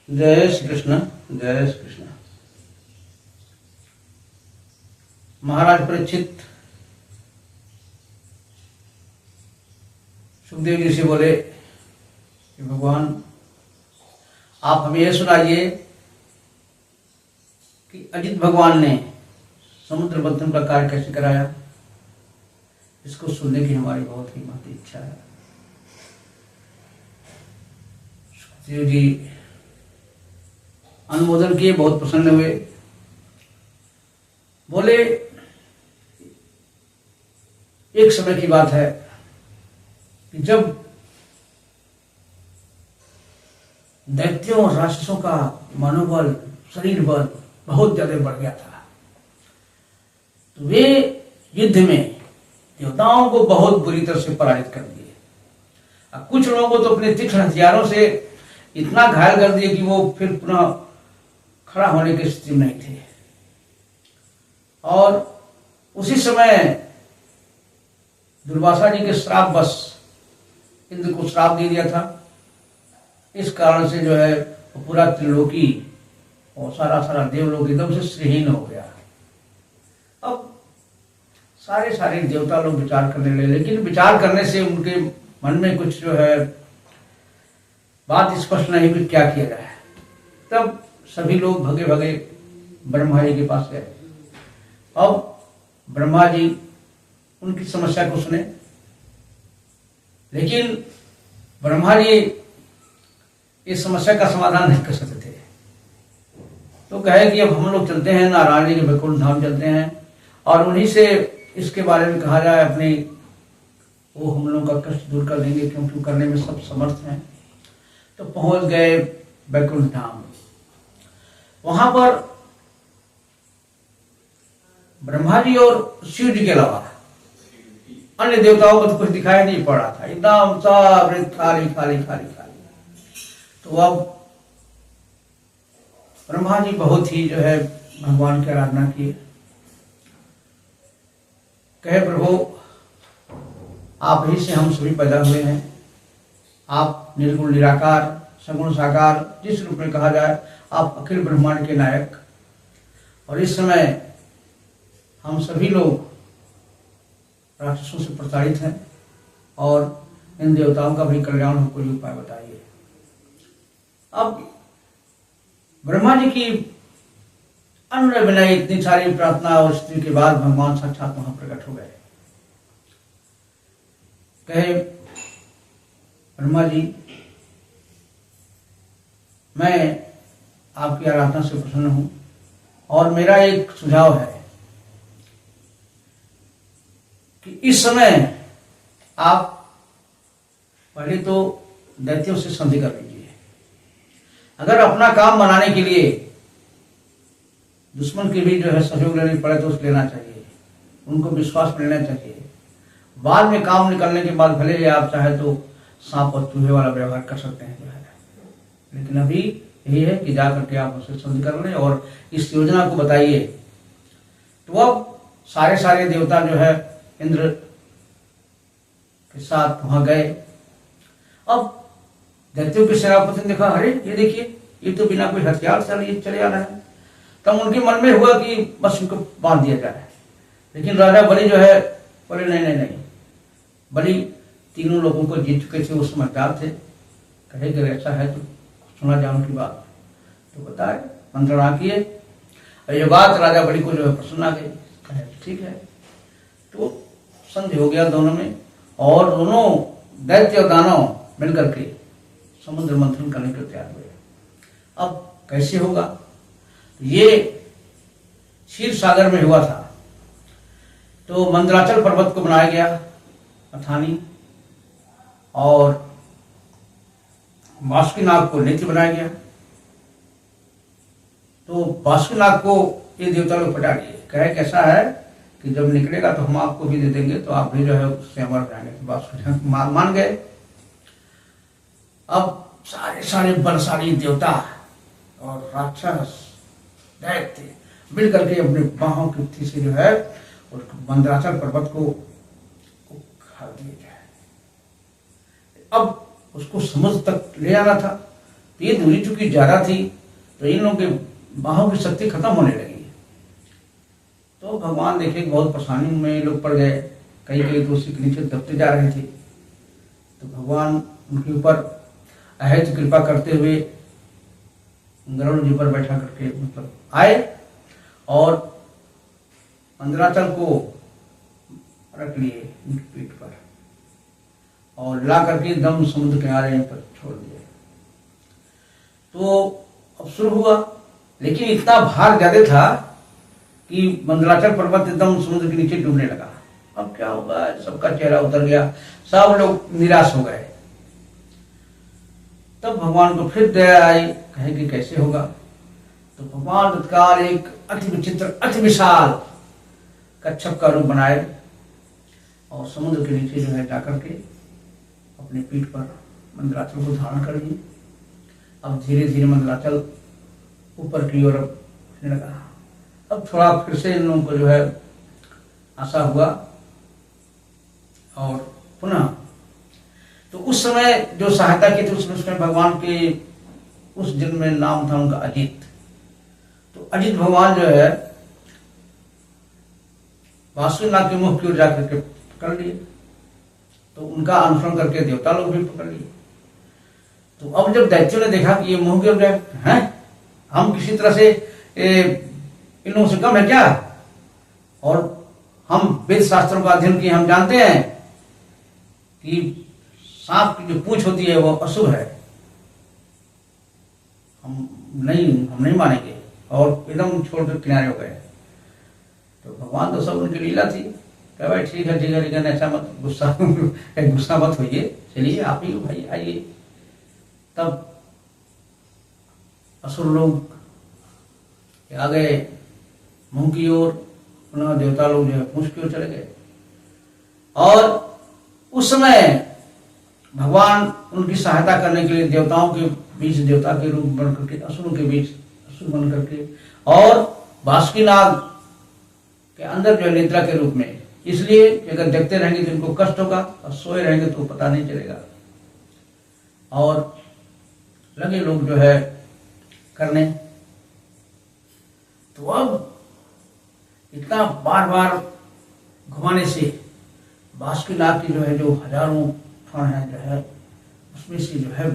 जय श्री कृष्ण। जय श्री कृष्ण। महाराज परीक्षित सुखदेव जी से बोले कि भगवान आप हमें यह सुनाइए कि अजित भगवान ने समुद्र मंथन का कार्य कैसे कराया। इसको सुनने की हमारी बहुत ही महती इच्छा है। सुखदेव जी अनुमोदन किए, बहुत प्रसन्न हुए। बोले एक समय की बात है कि जब दैत्यों और राक्षसों का मनोबल, शरीर बल बहुत ज्यादा बढ़ गया था, तो वे युद्ध में देवताओं को बहुत बुरी तरह से पराजित कर दिए। अब कुछ लोगों को तो अपने तीक्ष्ण हथियारों से इतना घायल कर दिए कि वो फिर पुनः खड़ा होने की स्थिति में नहीं थे। और उसी समय दुर्वासा जी के श्राप बस इंद्र को श्राप दे दिया था। इस कारण से जो है वो पूरा त्रिलोकी और सारा देवलोक एकदम से श्रीहीन हो गया। अब सारे देवता लोग विचार करने लगे, लेकिन विचार करने से उनके मन में कुछ जो है बात स्पष्ट नहीं हुई क्या किया जाए। तब सभी लोग भगे भगे ब्रह्मा जी के पास गए। अब ब्रह्मा जी उनकी समस्या को सुने, लेकिन ब्रह्मा जी इस समस्या का समाधान नहीं कर सकते थे। तो कहे कि अब हम लोग चलते हैं नारायण जी के वैकुंठ धाम चलते हैं और उन्हीं से इसके बारे में कहा जाए, अपने वो हम लोगों का कष्ट दूर कर देंगे, क्योंकि करने में सब समर्थ हैं। तो पहुंच गए वैकुंठ धाम। वहां पर ब्रह्मा जी और शिव जी के अलावा अन्य देवताओं को तो कुछ दिखाई नहीं पड़ रहा था, एकदम सब खाली खाली खाली खाली। तो अब ब्रह्मा जी बहुत ही जो है भगवान की आराधना किए। कहे प्रभु आप ही से हम सभी पैदा हुए हैं, आप निर्गुण निराकार सगुण साकार जिस रूप में कहा जाए, आप अखिल ब्रह्मांड के नायक। और इस समय हम सभी लोग राक्षसों से प्रताड़ित हैं और इन देवताओं का भी कल्याण हो, कोई उपाय बताइए। अब ब्रह्मा जी की अन्य विनय इतनी सारी प्रार्थना और स्तुति के बाद भगवान साक्षात वहां प्रकट हो गए। कहे ब्रह्मा जी मैं आपकी आराधना से प्रसन्न हूं और मेरा एक सुझाव है कि इस समय आप पहले तो दैत्यों से संधि कर लीजिए। अगर अपना काम बनाने के लिए दुश्मन के भी जो है सहयोग लेनी पड़े तो लेना चाहिए, उनको विश्वास मिलना चाहिए। बाद में काम निकलने के बाद भले ही आप चाहे तो सांप और चूहे वाला व्यवहार कर सकते हैं जो है, लेकिन अभी यही है कि जाकर के आप उससे संधि कर लें और इस योजना को बताइए। तो अब सारे देवता जो है इंद्र के साथ वहां गए। अब दैत्यों के सेनापति ने देखा, अरे ये देखिए ये तो बिना कोई हथियार से चले आ रहा है। तब उनके मन में हुआ कि बस इनको बांध दिया जाए। लेकिन राजा बलि जो है बोले नहीं। बलि तीनों लोगों को जीत चुके थे, वो समझदार थे। कहे कि ऐसा है तो सुना जाए उनकी बात। तो बताए, मंत्रणा किए और ये बात राजा बलि को जो है प्रसन्न आ गई। कहे ठीक है। तो संधि हो गया दोनों में और दोनों दैत्य और दानव मिलकर के समुद्र मंथन करने को तैयार हुए। अब कैसे होगा? ये क्षीर सागर में हुआ था। तो मंदराचल पर्वत को बनाया गया अथानी और बासुकीनाग को नेत्र बनाया गया। तो बासुकीनाग को ये देवता लोग पटा दिए। कहे कैसा है कि जब निकलेगा तो हम आपको भी दे देंगे, तो आप भी जो है उससे अमर हो जाएंगे। तो बासुकीनाग मान गए। अब सारे बलशाली देवता और राक्षस दैत्य मिलकर के अपने बाहों की थी से जो है उस मंदराचल पर्वत को उखाड़ दिया जाए। अब उसको समुद्र तक ले आना था। तो ये दूरी चूंकि ज्यादा थी तो इन लोगों के बाहों की शक्ति खत्म होने लगी। तो भगवान देखे बहुत परेशानी में लोग पड़ गए, कई कई तो उसी के नीचे दबते जा रहे थे। तो भगवान उनके ऊपर अहेज कृपा करते हुए गरुड़ जी पर बैठा करके मतलब आए और मंदराचल को रख लिए उनकी पीठ पर और ला करके एकदम समुद्र किनारे पर छोड़ दिए। तो अब शुरू हुआ, लेकिन इतना भार ज्यादा था कि मंदराचल पर्वत एकदम समुद्र के नीचे डूबने लगा। अब क्या होगा, सबका चेहरा उतर गया, सब लोग निराश हो गए। तब भगवान को फिर दया आई, कहे कि कैसे होगा। तो भगवान तत्काल एक अति विचित्र अति विशाल कच्छप का रूप बनाए और समुद्र के नीचे जो है जाकर के अपने पीठ पर मंदराचल को धारण कर लिए। अब धीरे धीरे मंदराचल ऊपर की ओर उठने लगा। अब थोड़ा फिर से इन लोगों को जो है आशा हुआ और पुनः तो उस समय जो सहायता की थी उसमें भगवान के उस जन्म में नाम था उनका अजित। तो अजित भगवान जो है वासुदेव के मुख की ओर जाकर के पकड़ लिए। तो उनका अनुसरण करके देवता लोग भी पकड़ लिए। तो अब जब दैत्यों ने देखा कि ये मुंह के ओर हैं, हम किसी तरह से इन लोगों से कम है क्या, और हम वेद शास्त्रों का अध्ययन किए, हम जानते हैं कि सांप की जो पूंछ होती है वो अशुभ है, हम नहीं मानेंगे, और एकदम छोड़ कर किनारे हो गए। तो भगवान तो सब उनकी लीला थी, कह भाई ठीक है लेकिन ऐसा मत गुस्सा मत होइए, चलिए आप ही भाई आइए। तब असुर लोग आ गए मुंह की ओर, पुनः देवता लोग जो है पूंछ की ओर चले गए। और उस समय भगवान उनकी सहायता करने के लिए देवताओं के बीच देवता के रूप बन करके, असुरों के बीच असुर बन करके, और बासुकीनाग के अंदर जो है निद्रा के रूप में, इसलिए कि अगर देखते रहेंगे तो इनको कष्ट होगा और सोए रहेंगे तो पता नहीं चलेगा। और लगे लोग जो है करने। तो अब इतना बार बार घुमाने से बासुकीनाग की जो है जो हजारों फण है जो है उसमें से जो है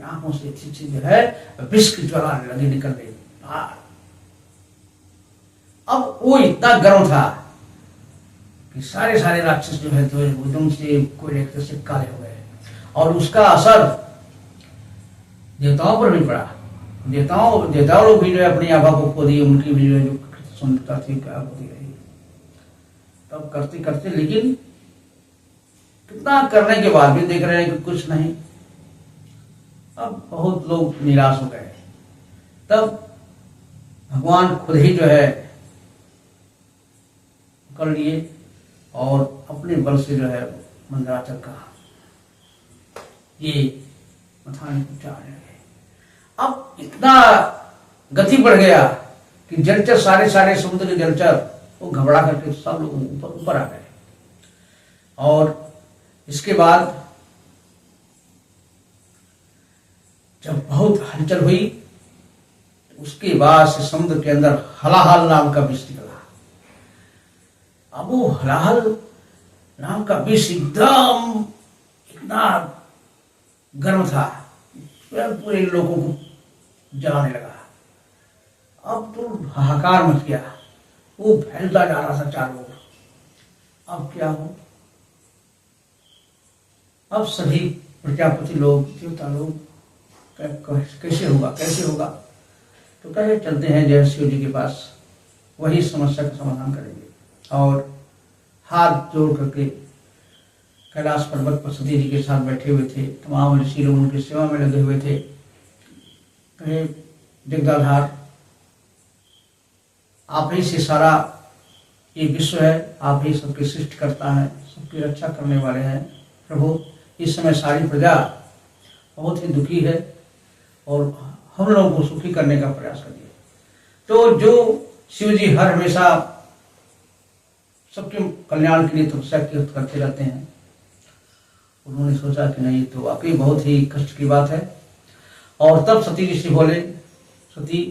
आंखों से अच्छी जो है विष की ज्वाला लगी निकल गई। अब वो इतना गर्म था कि सारे राक्षस जो है तो एकदम से कोयले से काले हो गए, और उसका असर देवताओं पर भी पड़ा। देवताओं लोग भी जो है अपनी आभा को खो दी, उनकी भी जो है जो सुंदरता थी क्या होती रही। तब करते करते लेकिन कितना करने के बाद भी देख रहे हैं कि कुछ नहीं। अब बहुत लोग निराश हो गए। तब भगवान खुद ही जो है कर लिए और अपने बल से जो है मंदराचल का ये मथाने को चाहने लगे। अब इतना गति बढ़ गया कि जलचर सारे समुद्र के जलचर वो घबरा करके सब लोग ऊपर आ गए। और इसके बाद जब बहुत हलचल हुई, उसके बाद से समुद्र के अंदर हलाहल नाम का विष निकला। अब वो हलाहल नाम का विष एकदम इतना गर्म था, पूरे लोगों को जलाने लगा। अब तो हाहाकार मच गया, वो फैलता जा रहा था चारों ओर। अब क्या हो, अब सभी प्रजापति लोग देवता लोग कैसे होगा। तो कहे चलते हैं जय शिव जी के पास, वही समस्या का समाधान करेंगे। और हाथ जोड़ करके कैलाश पर्वत पर सती जी के साथ बैठे हुए थे, तमाम ऋषि लोग उनकी सेवा में लगे हुए थे। कहे जगदाधार, आप ही से सारा ये विश्व है, आप ही सबकी सृष्टि करता है, सबकी रक्षा करने वाले हैं प्रभु। इस समय सारी प्रजा बहुत ही दुखी है और हम लोगों को सुखी करने का प्रयास करिए। तो जो शिव जी हर हमेशा सबके कल्याण के लिए तपस्या करते रहते हैं, उन्होंने सोचा कि नहीं तो वाकई बहुत ही कष्ट की बात है। और तब सती ऋषि बोले, सती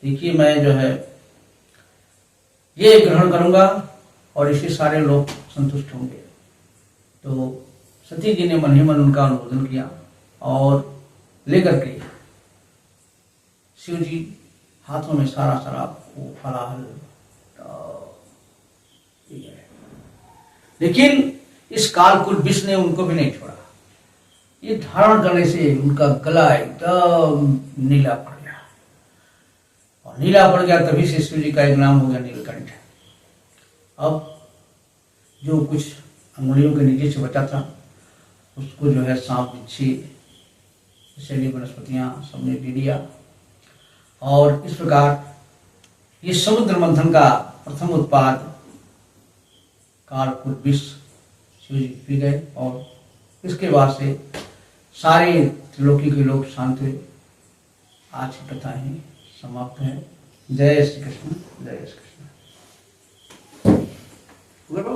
देखिए मैं जो है ये ग्रहण करूंगा और इससे सारे लोग संतुष्ट होंगे। तो सती जी ने मन ही मन उनका अनुमोदन किया और लेकर के शिव जी हाथों में सारा शराब वो फलाहल लेकिन इस कालकुल विष ने उनको भी नहीं छोड़ा। ये धारण करने से उनका गला एकदम नीला पड़ गया और नीला पड़ गया तभी से शिव जी का एक नाम हो गया नीलकंठ। अब जो कुछ अंगुलियों के नीचे से बचा था उसको जो है सांप बिच्छी जैसे वनस्पतियां सबने पी लिया और इस प्रकार ये समुद्र मंथन का प्रथम उत्पाद कालकूट विष शिव जी पी गए और इसके बाद से सारे त्रिलोकी के लोग शांत हुए। आज की कथा ही समाप्त है। जय श्री कृष्ण, जय श्री कृष्ण।